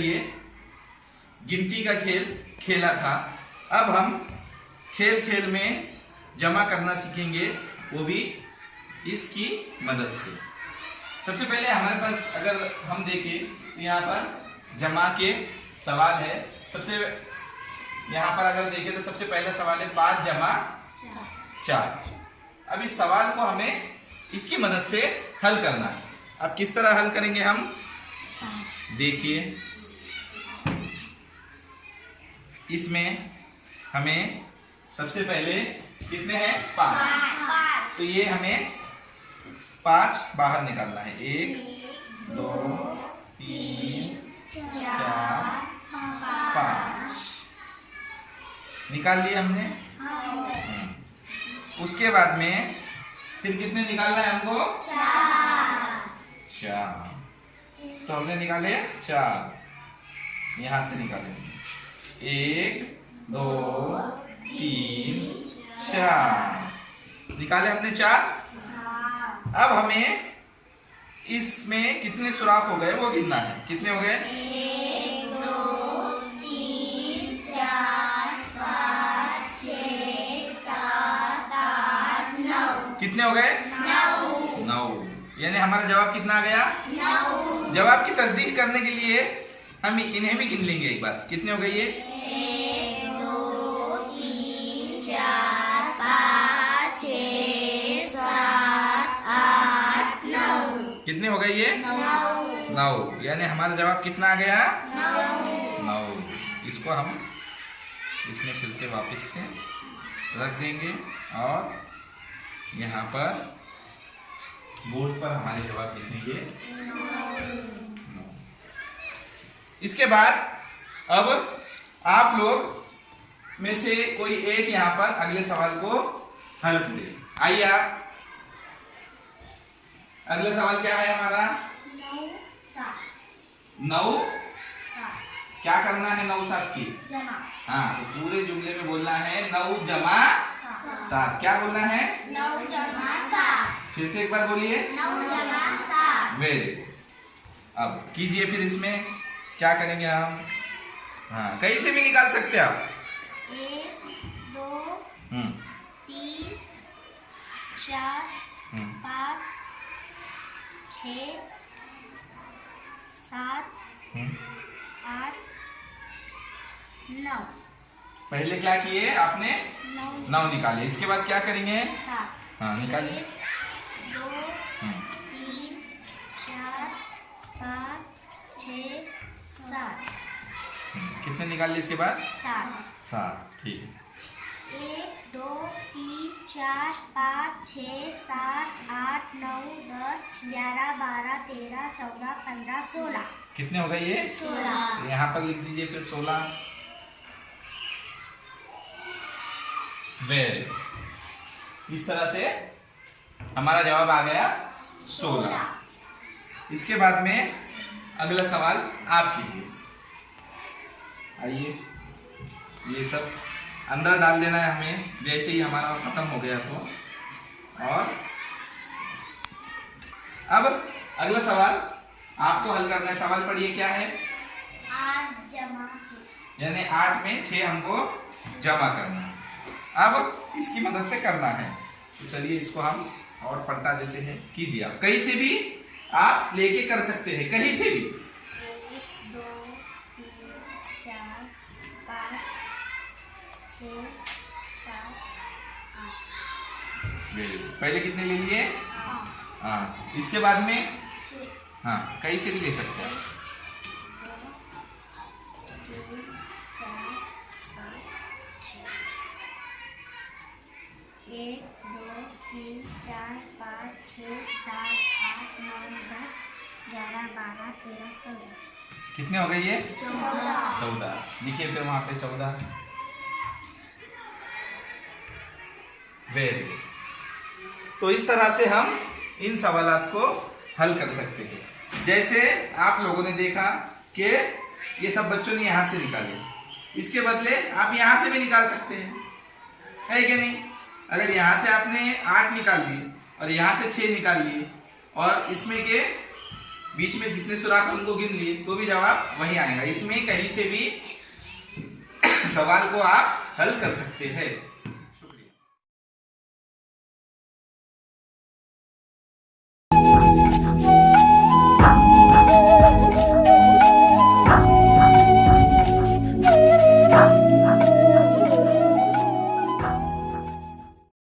लिए गिनती का खेल खेला था। अब हम खेल खेल में जमा करना सीखेंगे, वो भी इसकी मदद से। सबसे पहले हमारे पास अगर हम देखें तो यहाँ पर जमा के सवाल है। सबसे यहाँ पर अगर देखें तो सबसे पहला सवाल है 5 जमा 4। अब इस सवाल को हमें इसकी मदद से हल करना है। अब किस तरह हल करेंगे हम, देखिए इसमें हमें सबसे पहले कितने हैं 5, तो ये हमें 5 बाहर निकालना है। 1 2 3 4 5 निकाल लिए हमने। उसके बाद में फिर कितने निकालना है हमको 4। तो हमने निकाले 4, यहां से निकालेंगे 1 2 3 4 निकाले हमने 4। अब हमें इसमें कितने सुराख हो गए वो गिनना है। कितने हो गए 1 2 3 4 5 6 7 8 9। कितने हो गए 9। यानी हमारा जवाब कितना आ गया 9। जवाब की तस्दीक करने के लिए हम इन्हें भी गिन लेंगे एक बार। कितने हो गए ये 1 2 3 4 5 6 7 8 9। कितने हो गए ये 9। यानी हमारा जवाब कितना आ गया 9। इसको हम इसमें फिर से वापस से रख देंगे और यहाँ पर बोर्ड पर हमारे जवाब लिखेंगे 9। इसके बाद अब आप लोग में से कोई एक यहाँ पर अगले सवाल को हल करे। आइए आप, अगला सवाल क्या है हमारा 9 क्या करना है 9 7 की जमा। हाँ, तो पूरे जुमले में बोलना है 9 जमा 7। क्या बोलना है 9 जमा 7। फिर से एक बार बोलिए 9 जमा 7। वेरी। अब कीजिए फिर इसमें क्या करेंगे हम, हाँ कहीं से भी निकाल सकते हैं आप। 1 2 3 4 5 6 7 8 9। पहले क्या किए आपने 9 निकाले। इसके बाद क्या करेंगे 7। हाँ निकालिए 1 2 3 4 5 6 7। कितने निकाल लिए इसके बाद 7। ठीक है। 1 2 3 4 5 6 7 8 9 10 11 12 13 14 15 16। कितने हो गए ये 16। तो यहाँ पर लिख दीजिए फिर 16। वेरी। इस तरह से हमारा जवाब आ गया 16। इसके बाद में अगला सवाल आप कीजिए। आइए, ये सब अंदर डाल देना है हमें जैसे ही हमारा खत्म हो गया तो। और अब अगला सवाल आपको हल करना है। सवाल पढ़िए क्या है 8 जमा 6। यानी 8 में 6 हमको जमा करना है। अब इसकी मदद से करना है, तो चलिए इसको हम और पलटा देते हैं। कीजिए आप, कहीं से भी आप लेके कर सकते हैं, कहीं से भी। 1 2 3 4 5 6 7 8। Very good. पहले कितने ले लिए 8 हाँ, इसके बाद में 6 हाँ कहीं से भी ले सकते हैं। 2 3 4 5 6। 1 2 3 4 5 6 7 8 9 10 11 12 13 14। कितने हो गए ये 14। 14। लिखिए फिर वहां पे 14। Very good. तो इस तरह से हम इन सवालात को हल कर सकते हैं। जैसे आप लोगों ने देखा कि ये सब बच्चों ने यहाँ से निकाले, इसके बदले आप यहाँ से भी निकाल सकते हैं, है कि नहीं। अगर यहाँ से आपने 8 निकाल लिए और यहाँ से 6 निकाल लिए और इसमें के बीच में जितने सुराख उनको गिन लिए तो भी जवाब वही आएगा। इसमें कहीं से भी सवाल को आप हल कर सकते हैं।